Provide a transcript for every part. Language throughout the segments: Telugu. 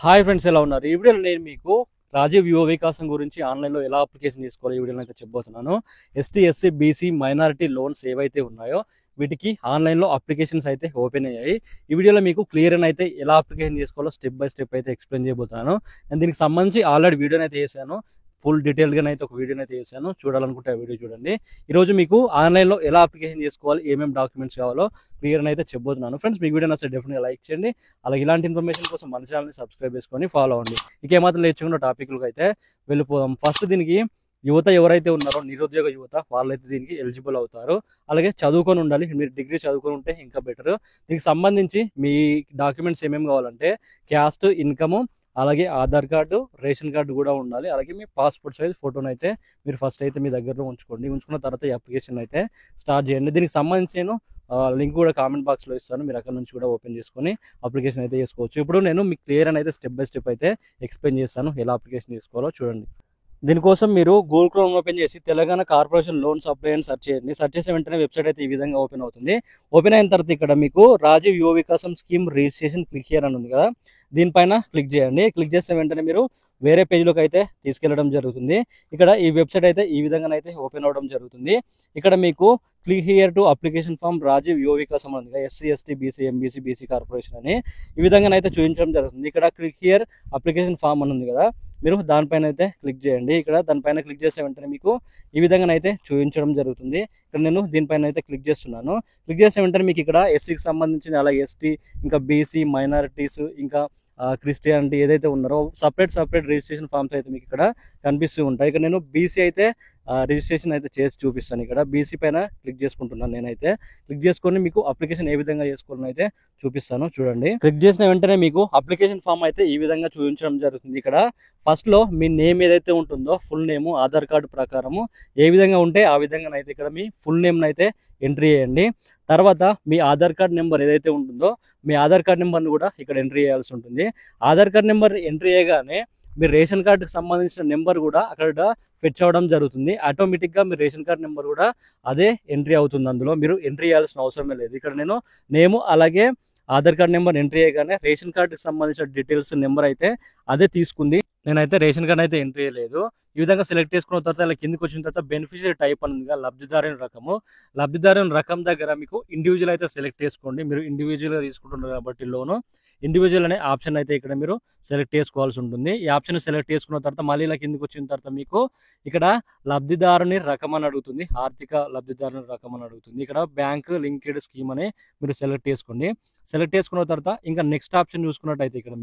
హాయ్ ఫ్రెండ్స్, ఎలా ఉన్నారు? ఈ వీడియోలో నేను మీకు రాజీవ్ యువ వికాసం గురించి ఆన్లైన్లో ఎలా అప్లికేషన్ చేసుకోవాలో ఈ వీడియోలో అయితే చెప్పబోతున్నాను. ST, SC, BC, minority loans ఏవైతే ఉన్నాయో వీటికి ఆన్లైన్లో అప్లికేషన్స్ అయితే ఓపెన్ అయ్యాయి. ఈ వీడియోలో మీకు క్లియర్ అయితే ఎలా అప్లికేషన్ చేసుకోవాలో స్టెప్ బై స్టెప్ అయితే ఎక్స్ప్లెయిన్ చేయబోతున్నాను. నేను దీనికి సంబంధించి ఆల్రెడీ వీడియోని అయితే చేశాను. ఫుల్ డీటెయిల్గా అయితే ఒక వీడియోని అయితే చేశాను. చూడాలనుకుంటే ఆ వీడియో చూడండి. ఈరోజు మీకు ఆన్లైన్లో ఎలా అప్లికేషన్ చేసుకోవాలి, ఏమేమి డాక్యుమెంట్స్ కావాలో క్లియర్ అయితే చెప్పబోతున్నాను. ఫ్రెండ్స్, మీకు వీడియో నచ్చితే డెఫినెట్గా లైక్ చేయండి. అలాగే ఇలాంటి ఇన్ఫర్మేషన్ కోసం మన ఛానల్ని సబ్స్క్రైబ్ చేసుకొని ఫాలో అవ్వండి. ఇక ఏమాత్రం లేచుకున్న టాపిక్లకు అయితే వెళ్ళిపోదాం. ఫస్ట్ దీనికి యువత ఎవరైతే ఉన్నారో, నిరుద్యోగ యువత, వాళ్ళైతే దీనికి ఎలిజిబుల్ అవుతారు. అలాగే చదువుకొని ఉండాలి. మీరు డిగ్రీ చదువుకొని ఉంటే ఇంకా బెటర్. దీనికి సంబంధించి మీ డాక్యుమెంట్స్ ఏమేమి కావాలంటే క్యాస్ట్, ఇన్కమ్, అలాగే ఆధార్ కార్డు, రేషన్ కార్డు కూడా ఉండాలి. అలాగే మీ పాస్పోర్ట్ సైజ్ ఫోటోని అయితే మీరు ఫస్ట్ అయితే మీ దగ్గరలో ఉంచుకోండి. ఉంచుకున్న తర్వాత ఈ అప్లికేషన్ అయితే స్టార్ట్ చేయండి. దీనికి సంబంధించి నేను లింక్ కూడా కామెంట్ బాక్స్లో ఇస్తాను. మీరు అక్కడ నుంచి కూడా ఓపెన్ చేసుకొని అప్లికేషన్ అయితే చేసుకోవచ్చు. ఇప్పుడు నేను మీకు క్లియర్ అయితే స్టెప్ బై స్టెప్ అయితే ఎక్స్ప్లెయిన్ చేస్తాను ఎలా అప్లికేషన్ చేసుకోవాలో చూడండి. దీనికోసం మీరు గూగుల్ క్రోమ్ ఓపెన్ చేసి తెలంగాణ కార్పొరేషన్ లోన్స్ అప్లై అని సెర్చ్ చేయండి. సెర్చ్ చేసిన వెంటనే వెబ్సైట్ అయితే ఈ విధంగా ఓపెన్ అవుతుంది. ఓపెన్ అయిన తర్వాత ఇక్కడ మీకు రాజీవ్ యువ వికాసం స్కీమ్ రిజిస్ట్రేషన్ క్లిక్ హియర్ అని ఉంది కదా, దీనిపైన క్లిక్ చేయండి. క్లిక్ చేసిన వెంటనే మీరు వేరే పేజ్లోకి అయితే తీసుకెళ్లడం జరుగుతుంది. ఇక్కడ ఈ వెబ్సైట్ అయితే ఈ విధంగా అయితే ఓపెన్ అవ్వడం జరుగుతుంది. ఇక్కడ మీకు click here to application form Rajiv Yuva Vikasam ఉంది కదా, SC, ST, BC, MBC, BC corporation అని ఈ విధంగా అయితే చూపించడం జరుగుతుంది. ఇక్కడ క్లిక్ హియర్ అప్లికేషన్ ఫామ్ అని ఉంది కదా, మీరు దానిపైన అయితే క్లిక్ చేయండి. ఇక్కడ దానిపైన క్లిక్ చేసే వెంటనే మీకు ఈ విధంగా అయితే చూపించడం జరుగుతుంది. ఇక్కడ నేను దీనిపైన అయితే క్లిక్ చేస్తున్నాను. క్లిక్ చేసే వెంటనే మీకు ఇక్కడ ఎస్సీకి సంబంధించిన, అలాగే ఎస్టీ, ఇంకా బీసీ, మైనారిటీస్, ఇంకా క్రిస్టియానిటీ ఏదైతే ఉన్నారో సపరేట్ రిజిస్ట్రేషన్ ఫామ్స్ అయితే మీకు ఇక్కడ కనిపిస్తూ ఉంటాయి. ఇక్కడ నేను బీసీ అయితే రిజిస్ట్రేషన్ అయితే చేసి చూపిస్తాను. ఇక్కడ బీసీ పైన క్లిక్ చేసుకుంటున్నాను. నేనైతే క్లిక్ చేసుకొని మీకు అప్లికేషన్ ఏ విధంగా చేసుకోవాలని అయితే చూపిస్తాను. చూడండి, క్లిక్ చేసిన వెంటనే మీకు అప్లికేషన్ ఫామ్ అయితే ఈ విధంగా చూపించడం జరుగుతుంది. ఇక్కడ ఫస్ట్ లో మీ నేమ్ ఏదైతే ఉంటుందో ఫుల్ నేమ్ ఆధార్ కార్డు ప్రకారము ఏ విధంగా ఉంటే ఆ విధంగా అయితే ఇక్కడ మీ ఫుల్ నేమ్ అయితే ఎంట్రీ చేయండి. తర్వాత మీ ఆధార్ కార్డ్ నెంబర్ ఏదైతే ఉంటుందో మీ ఆధార్ కార్డ్ నెంబర్ని కూడా ఇక్కడ ఎంట్రీ చేయాల్సి ఉంటుంది. ఆధార్ కార్డ్ నెంబర్ ఎంట్రీ చేయగానే మీ రేషన్ కార్డుకి సంబంధించిన నెంబర్ కూడా అక్కడ ఫెచ్ అవ్వడం జరుగుతుంది. ఆటోమేటిక్గా మీ రేషన్ కార్డ్ నెంబర్ కూడా అదే ఎంట్రీ అవుతుంది. అందులో మీరు ఎంట్రీ చేయాల్సిన అవసరమే లేదు. ఇక్కడ నేను నేము అలాగే ఆధార్ కార్డ్ నెంబర్ ఎంట్రీ చేయగానే రేషన్ కార్డుకి సంబంధించిన డీటెయిల్స్ నెంబర్ అయితే అదే తీసుకుంది. నేనైతే రేషన్ కార్డ్ అయితే ఎంట్రీ చేయలేదు. ఈ విధంగా సెలెక్ట్ చేసుకున్న తర్వాత ఇలా కిందికి వచ్చిన తర్వాత బెనిఫిషియరీ టైప్ అనేది లబ్ధిదారుని రకము. లబ్ధిదారుని రకం దగ్గర మీకు ఇండివిజువల్ అయితే సెలెక్ట్ చేసుకోండి. మీరు ఇండివిజువల్గా తీసుకుంటున్నారు కాబట్టి లోను ఇండివిజువల్ అనే ఆప్షన్ అయితే ఇక్కడ మీరు సెలెక్ట్ చేసుకోవాల్సి ఉంటుంది. ఈ ఆప్షన్ సెలెక్ట్ చేసుకున్న తర్వాత మళ్ళీ ఇలా కిందికి వచ్చిన తర్వాత మీకు ఇక్కడ లబ్ధిదారుని రకం అని అడుగుతుంది. ఆర్థిక లబ్ధిదారుని రకం అని అడుగుతుంది. ఇక్కడ బ్యాంక్ లింక్డ్ స్కీమ్ అని మీరు సెలెక్ట్ చేసుకోండి. సెలెక్ట్ చేసుకున్న తర్వాత ఇంకా నెక్స్ట్ ఆప్షన్ చూసుకున్నట్టయితే ఇక్కడ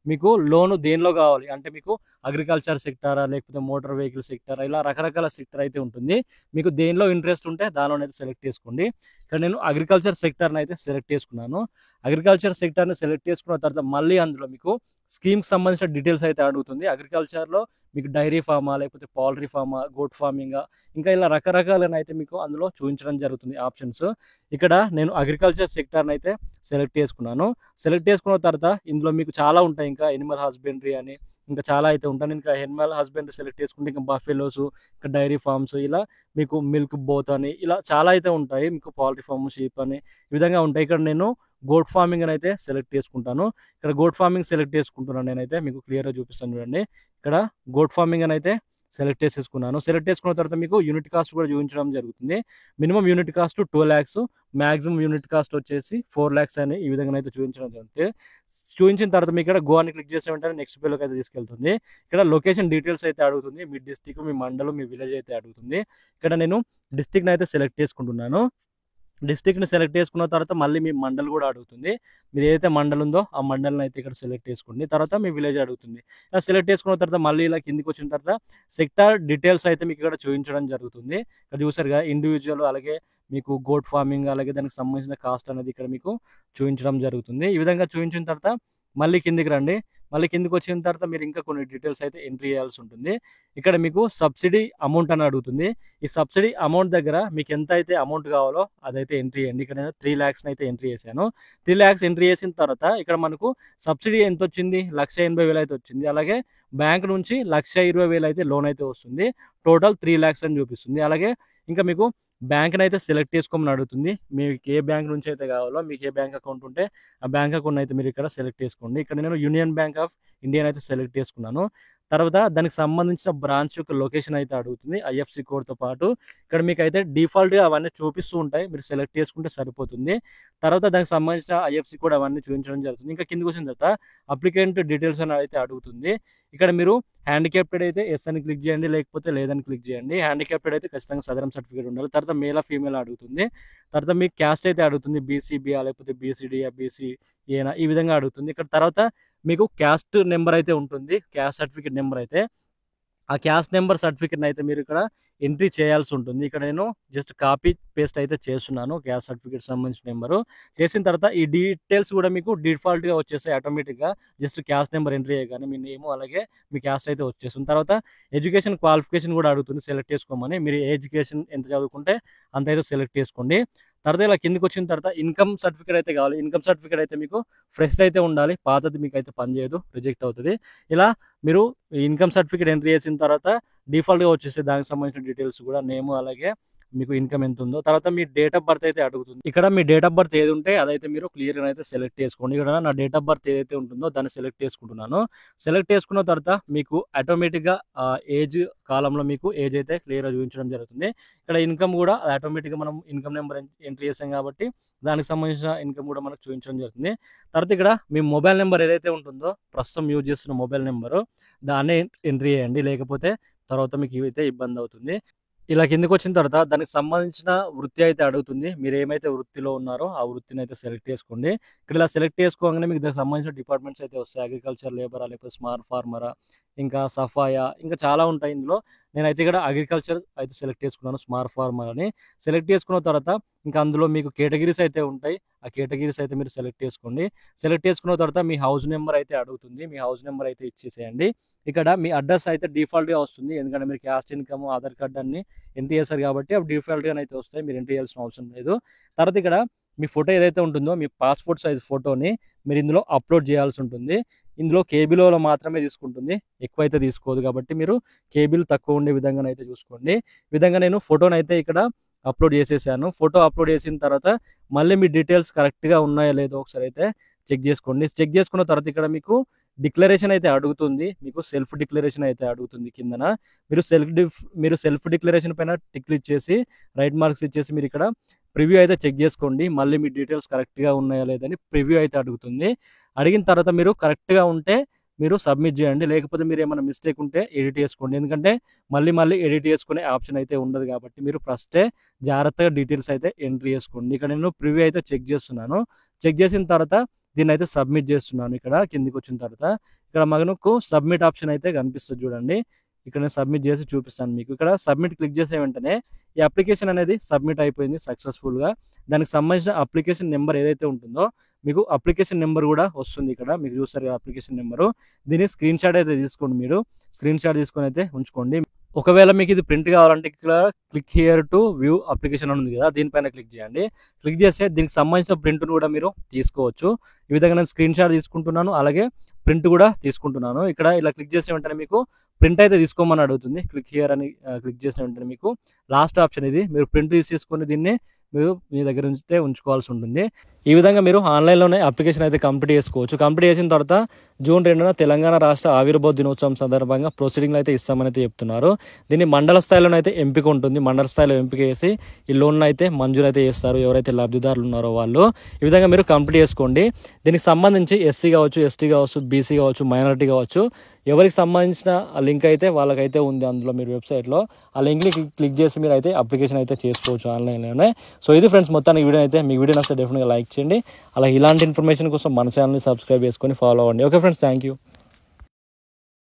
మీకు లోను దేనిలో కావాలి అంటే మీకు అగ్రికల్చర్ సెక్టారా, లేకపోతే మోటార్ వెహికల్ సెక్టారా, ఇలా రకరకాల సెక్టర్ అయితే ఉంటుంది. మీకు దేనిలో ఇంట్రెస్ట్ ఉంటే దానిలోనైతే సెలెక్ట్ చేసుకోండి. ఇక్కడ నేను అగ్రికల్చర్ సెక్టర్ని అయితే సెలెక్ట్ చేసుకున్నాను. అగ్రికల్చర్ సెక్టర్ని సెలెక్ట్ చేసుకున్న తర్వాత మళ్ళీ అందులో మీకు స్కీమ్కి సంబంధించిన డీటెయిల్స్ అయితే అడుగుతుంది. అగ్రికల్చర్లో మీకు డైరీ ఫామా, లేకపోతే పౌల్ట్రీ ఫామా, గోట్ ఫార్మింగ్, ఇంకా ఇలా రకరకాలైన అయితే మీకు అందులో చూపించడం జరుగుతుంది ఆప్షన్స్. ఇక్కడ నేను అగ్రికల్చర్ సెక్టర్ని అయితే సెలెక్ట్ చేసుకున్నాను. సెలెక్ట్ చేసుకున్న తర్వాత ఇందులో మీకు చాలా ఉంటాయి. ఇంకా ఎనిమల్ హస్బెండరీ అని ఇంకా చాలా అయితే ఉంటాను. ఇంకా ఎనిమల్ హస్బెండరీ సెలెక్ట్ చేసుకుంటే ఇంకా బఫెలోస్, ఇంకా డైరీ ఫార్మ్స్, ఇలా మీకు మిల్క్ బోత్ అని ఇలా చాలా అయితే ఉంటాయి. మీకు పౌల్ట్రీ ఫార్మ్, షీప్ అని ఈ విధంగా ఉంటాయి. ఇక్కడ నేను గోట్ ఫార్మింగ్ అని అయితే సెలెక్ట్ చేసుకుంటాను. ఇక్కడ గోట్ ఫార్మింగ్ సెలెక్ట్ చేసుకుంటున్నాను. నేనైతే మీకు క్లియర్గా చూపిస్తాను చూడండి. ఇక్కడ గోట్ ఫార్మింగ్ అని అయితే సెలెక్ట్ చేసేసుకున్నాను. సెలెక్ట్ చేసుకున్న తర్వాత మీకు యూనిట్ కాస్ట్ కూడా చూపించడం జరుగుతుంది. Minimum unit cost 2 lakhs, maximum unit cost వచ్చేసి 4 lakhs అని ఈ విధంగా అయితే చూపించడం జరుగుతుంది. చూపించిన తర్వాత మీకు ఇక్కడ గో అని క్లిక్ చేసిన వెంటనే నెక్స్ట్ పేజ్లోకి అయితే తీసుకెళ్తుంది. ఇక్కడ లొకేషన్ డీటెయిల్స్ అయితే అడుగుతుంది. మీ డిస్టిక్, మీ మండలం, మీ విలేజ్ అయితే అడుగుతుంది. ఇక్కడ నేను డిస్టిక్ని అయితే సెలెక్ట్ చేసుకుంటున్నాను. డిస్టిక్ని సెలెక్ట్ చేసుకున్న తర్వాత మళ్ళీ మీ మండల్ కూడా అడుగుతుంది. మీరు ఏదైతే మండల్ ఉందో ఆ మండల్ని అయితే ఇక్కడ సెలెక్ట్ చేసుకోండి. తర్వాత మీ విలేజ్ అడుగుతుంది. ఇలా సెలెక్ట్ చేసుకున్న తర్వాత మళ్ళీ ఇలా కిందికి వచ్చిన తర్వాత సెక్టార్ డీటెయిల్స్ అయితే మీకు ఇక్కడ చూపించడం జరుగుతుంది. ఇక్కడ చూసారుగా ఇండివిజువల్, అలాగే మీకు గోట్ ఫార్మింగ్, అలాగే దానికి సంబంధించిన కాస్ట్ అనేది ఇక్కడ మీకు చూపించడం జరుగుతుంది. ఈ విధంగా చూపించిన తర్వాత మళ్ళీ కిందికి రండి. మళ్ళీ కిందికి వచ్చిన తర్వాత మీరు ఇంకా కొన్ని డీటెయిల్స్ అయితే ఎంట్రీ చేయాల్సి ఉంటుంది. ఇక్కడ మీకు సబ్సిడీ అమౌంట్ అని అడుగుతుంది. ఈ సబ్సిడీ అమౌంట్ దగ్గర మీకు ఎంత అయితే అమౌంట్ కావాలో అదైతే ఎంట్రీ చేయండి. ఇక్కడ నేను 3 lakhs అయితే ఎంట్రీ చేశాను. 3 lakhs ఎంట్రీ చేసిన తర్వాత ఇక్కడ మనకు సబ్సిడీ ఎంత వచ్చింది, 1,80,000 అయితే వచ్చింది. అలాగే బ్యాంక్ నుంచి 1,20,000 అయితే లోన్ అయితే వస్తుంది. టోటల్ 3 lakhs అని చూపిస్తుంది. అలాగే ఇంకా మీకు బ్యాంక్ని అయితే సెలెక్ట్ చేసుకోమని అడుగుతుంది. మీకు ఏ బ్యాంక్ నుంచి అయితే కావాలో, మీకు ఏ బ్యాంక్ అకౌంట్ ఉంటే ఆ బ్యాంక్ అకౌంట్ అయితే మీరు ఇక్కడ సెలెక్ట్ చేసుకోండి. ఇక్కడ నేను యూనియన్ బ్యాంక్ ఆఫ్ ఇండియా అయితే సెలెక్ట్ చేసుకున్నాను. తర్వాత దానికి సంబంధించిన బ్రాంచ్ యొక్క లొకేషన్ అయితే అడుగుతుంది ఐఎఫ్సి కోడ్తో పాటు. ఇక్కడ మీకు అయితే డిఫాల్ట్గా అవన్నీ చూపిస్తూ ఉంటాయి, మీరు సెలెక్ట్ చేసుకుంటే సరిపోతుంది. తర్వాత దానికి సంబంధించిన ఐఎఫ్సి కోడ్ అవన్నీ చూపించడం జరుగుతుంది. ఇంకా కిందకి వచ్చిన తర్వాత అప్లికెంట్ డీటెయిల్స్ అని అయితే అడుగుతుంది. ఇక్కడ మీరు హ్యాండిక్యాప్టెడ్ అయితే ఎస్ అని క్లిక్ చేయండి, లేకపోతే లేదని క్లిక్ చేయండి. హ్యాండిక్యాప్టెడ్ అయితే ఖచ్చితంగా సదరం సర్టిఫికేట్ ఉండాలి. తర్వాత మేలా ఫీమేల్ అడుగుతుంది. తర్వాత మీకు క్యాస్ట్ అయితే అడుగుతుంది, బీసీబీఆ లేకపోతే బీసీడీఆ బీసీఏనా ఈ విధంగా అడుగుతుంది. ఇక్కడ తర్వాత మీకు క్యాస్ట్ నెంబర్ అయితే ఉంటుంది, క్యాస్ట్ సర్టిఫికేట్ నెంబర్ అయితే. ఆ క్యాస్ట్ నెంబర్ సర్టిఫికేట్ని అయితే మీరు ఇక్కడ ఎంట్రీ చేయాల్సి ఉంటుంది. ఇక్కడ నేను జస్ట్ కాపీ పేస్ట్ అయితే చేస్తున్నాను క్యాస్ట్ సర్టిఫికేట్ సంబంధించిన నెంబరు. చేసిన తర్వాత ఈ డీటెయిల్స్ కూడా మీకు డిఫాల్ట్గా వచ్చేస్తాయి ఆటోమేటిక్గా. జస్ట్ క్యాస్ట్ నెంబర్ ఎంట్రీ చేయగానే మీ నేము అలాగే మీ క్యాస్ట్ అయితే వచ్చేస్తుంది. తర్వాత ఎడ్యుకేషన్ క్వాలిఫికేషన్ కూడా అడుగుతుంది సెలెక్ట్ చేసుకోమని. మీరు ఏ ఎడ్యుకేషన్ ఎంత చదువుకుంటే అంత అయితే సెలెక్ట్ చేసుకోండి. తర్వాత ఇలా కిందకి వచ్చిన తర్వాత ఇన్కమ్ సర్టిఫికేట్ అయితే కావాలి. ఇన్కమ్ సర్టిఫికేట్ అయితే మీకు ఫ్రెష్ అయితే ఉండాలి, పాతది మీకు అయితే పనిచేయదు, రిజెక్ట్ అవుతుంది. ఇలా మీరు ఇన్కమ్ సర్టిఫికేట్ ఎంట్రీ చేసిన తర్వాత డిఫాల్ట్గా వచ్చేసి దానికి సంబంధించిన డీటెయిల్స్ కూడా నేమ్ అలాగే మీకు ఇన్కమ్ ఎంత ఉందో. తర్వాత మీ డేట్ ఆఫ్ బర్త్ అయితే అడుగుతుంది. ఇక్కడ మీ డేట్ ఆఫ్ బర్త్ ఏది ఉంటే అదైతే మీరు క్లియర్గా అయితే సెలెక్ట్ చేసుకోండి. ఇక్కడ నా డేట్ ఆఫ్ బర్త్ ఏదైతే ఉంటుందో దాన్ని సెలెక్ట్ చేసుకుంటున్నాను. సెలెక్ట్ చేసుకున్న తర్వాత మీకు ఆటోమేటిక్గా ఏజ్ కాలంలో మీకు ఏజ్ అయితే క్లియర్గా చూపించడం జరుగుతుంది. ఇక్కడ ఇన్కమ్ కూడా ఆటోమేటిక్గా మనం ఇన్కమ్ నెంబర్ ఎంట్రీ చేసాం కాబట్టి దానికి సంబంధించిన ఇన్కమ్ కూడా మనకు చూపించడం జరుగుతుంది. తర్వాత ఇక్కడ మీ మొబైల్ నెంబర్ ఏదైతే ఉంటుందో ప్రస్తుతం యూజ్ చేస్తున్న మొబైల్ నెంబరు దాన్నే ఎంట్రీ చేయండి, లేకపోతే తర్వాత మీకు ఇవైతే ఇబ్బంది అవుతుంది. ఇలా కిందకి వచ్చిన తర్వాత దానికి సంబంధించిన వృత్తి అయితే అడుగుతుంది. మీరు ఏమైతే వృత్తిలో ఉన్నారో ఆ వృత్తిని అయితే సెలెక్ట్ చేసుకోండి. ఇక్కడ ఇలా సెలెక్ట్ చేసుకోగానే మీకు దానికి సంబంధించిన డిపార్ట్మెంట్స్ అయితే వస్తాయి. అగ్రికల్చర్ లేబరా, లేకపోతే స్మార్ట్ ఫార్మరా, ఇంకా సఫాయా, ఇంకా చాలా ఉంటాయి ఇందులో. నేనైతే ఇక్కడ అగ్రికల్చర్ అయితే సెలెక్ట్ చేసుకున్నాను, స్మార్ట్ ఫార్మర్ అని. సెలెక్ట్ చేసుకున్న తర్వాత ఇంకా అందులో మీకు కేటగిరీస్ అయితే ఉంటాయి. ఆ కేటగిరీస్ అయితే మీరు సెలెక్ట్ చేసుకోండి. సెలెక్ట్ చేసుకున్న తర్వాత మీ హౌస్ నెంబర్ అయితే అడుగుతుంది. మీ హౌస్ నెంబర్ అయితే ఇచ్చేసేయండి. ఇక్కడ మీ అడ్రస్ అయితే డిఫాల్ట్గా వస్తుంది, ఎందుకంటే మీరు క్యాస్ట్ ఇన్కమ్ ఆధార్ కార్డ్ అన్ని ఎంట్రీ చేస్తారు కాబట్టి అవి డిఫాల్ట్గా అయితే వస్తాయి, మీరు ఎంట్రీ చేయాల్సిన అవసరం లేదు. తర్వాత ఇక్కడ మీ ఫోటో ఏదైతే ఉంటుందో మీ పాస్పోర్ట్ సైజ్ ఫోటోని మీరు ఇందులో అప్లోడ్ చేయాల్సి ఉంటుంది. ఇందులో కేబీలో మాత్రమే తీసుకుంటుంది, ఎక్కువైతే తీసుకోదు కాబట్టి మీరు కేబీలు తక్కువ ఉండే విధంగా అయితే చూసుకోండి. ఈ విధంగా నేను ఫోటోని అయితే ఇక్కడ అప్లోడ్ చేసేసాను. ఫోటో అప్లోడ్ చేసిన తర్వాత మళ్ళీ మీ డీటెయిల్స్ కరెక్ట్గా ఉన్నాయో లేదో ఒకసారి అయితే చెక్ చేసుకోండి. చెక్ చేసుకున్న తర్వాత ఇక్కడ మీకు డిక్లరేషన్ అయితే అడుగుతుంది, మీకు సెల్ఫ్ డిక్లరేషన్ అయితే అడుగుతుంది కిందన. మీరు సెల్ఫ్ డిక్లరేషన్ పైన టిక్ ఇచ్చేసి రైట్ మార్క్స్ ఇచ్చేసి మీరు ఇక్కడ ప్రివ్యూ అయితే చెక్ చేసుకోండి. మళ్ళీ మీ డీటెయిల్స్ కరెక్ట్గా ఉన్నాయా లేదని ప్రివ్యూ అయితే అడుగుతుంది. అడిగిన తర్వాత మీరు కరెక్ట్గా ఉంటే మీరు సబ్మిట్ చేయండి, లేకపోతే మీరు ఏమైనా మిస్టేక్ ఉంటే ఎడిట్ చేసుకోండి. ఎందుకంటే మళ్ళీ ఎడిట్ చేసుకునే ఆప్షన్ అయితే ఉండదు కాబట్టి మీరు ఫస్టే జాగ్రత్తగా డీటెయిల్స్ అయితే ఎంట్రీ చేసుకోండి. ఇక్కడ నేను ప్రివ్యూ అయితే చెక్ చేస్తున్నాను. చెక్ చేసిన తర్వాత దీన్ని అయితే సబ్మిట్ చేస్తున్నాను. ఇక్కడ కిందికి వచ్చిన తర్వాత ఇక్కడ మనకు సబ్మిట్ ఆప్షన్ అయితే కనిపిస్తుంది చూడండి. ఇక్కడ నేను సబ్మిట్ చేసి చూపిస్తాను మీకు. ఇక్కడ సబ్మిట్ క్లిక్ చేసే వెంటనే ఈ అప్లికేషన్ అనేది సబ్మిట్ అయిపోయింది సక్సెస్ఫుల్గా. దానికి సంబంధించిన అప్లికేషన్ నెంబర్ ఏదైతే ఉంటుందో మీకు అప్లికేషన్ నెంబర్ కూడా వస్తుంది. ఇక్కడ మీకు చూస్తారు అప్లికేషన్ నెంబరు. దీన్ని స్క్రీన్ షాట్ అయితే తీసుకోండి. మీరు స్క్రీన్ షాట్ తీసుకొని అయితే ఉంచుకోండి. ఒకవేళ మీకు ఇది ప్రింట్ కావాలంటే ఇక్కడ click here to view application అని ఉంది కదా, దీనిపైన క్లిక్ చేయండి. క్లిక్ చేస్తే దీనికి సంబంధించిన ప్రింట్ను కూడా మీరు తీసుకోవచ్చు. ఈ విధంగా నేను స్క్రీన్ షాట్ తీసుకుంటున్నాను, అలాగే ప్రింట్ కూడా తీసుకుంటున్నాను. ఇక్కడ ఇలా క్లిక్ చేసిన వెంటనే మీకు ప్రింట్ అయితే తీసుకోమని అడుగుతుంది. క్లిక్ హియర్ అని క్లిక్ చేసిన వెంటనే మీకు లాస్ట్ ఆప్షన్ ఇది, మీరు ప్రింట్ తీసేసుకొని దీన్ని మీరు మీ దగ్గర ఉంచితే ఉంచుకోవాల్సి ఉంటుంది. ఈ విధంగా మీరు ఆన్లైన్లోనే అప్లికేషన్ అయితే కంప్లీట్ చేసుకోవచ్చు. కంప్లీట్ చేసిన తర్వాత జూన్ 2న తెలంగాణ రాష్ట్ర ఆవిర్భావ దినోత్సవం సందర్భంగా ప్రొసీడింగ్లు అయితే ఇస్తామని అయితే చెప్తున్నారు. దీన్ని మండల స్థాయిలోనైతే ఎంపిక ఉంటుంది. మండల స్థాయిలో ఎంపిక చేసి ఈ లోన్ అయితే మంజూరు అయితే చేస్తారు ఎవరైతే లబ్ధిదారులు ఉన్నారో వాళ్ళు. ఈ విధంగా మీరు కంప్లీట్ చేసుకోండి. దీనికి సంబంధించి ఎస్సీ కావచ్చు, ఎస్టీ కావచ్చు, బీసీ కావచ్చు, మైనారిటీ కావచ్చు, ఎవరికి సంబంధించిన లింక్ అయితే వాళ్ళకైతే ఉంది అందులో మీరు వెబ్సైట్లో. ఆ లింక్ని క్లిక్ చేసి మీరు అయితే అప్లికేషన్ అయితే చేసుకోవచ్చు ఆన్లైన్లోనే. సో ఇది ఫ్రెండ్స్ మొత్తానికి వీడియో అయితే. మీకు వీడియో నచ్చితే డెఫినెట్గా లైక్ చేయండి. అలా ఇలాంటి ఇన్ఫర్మేషన్ కోసం మన ఛానల్ని సబ్స్క్రైబ్ చేసుకొని ఫాలో అవ్వండి. Okay friends, thank you.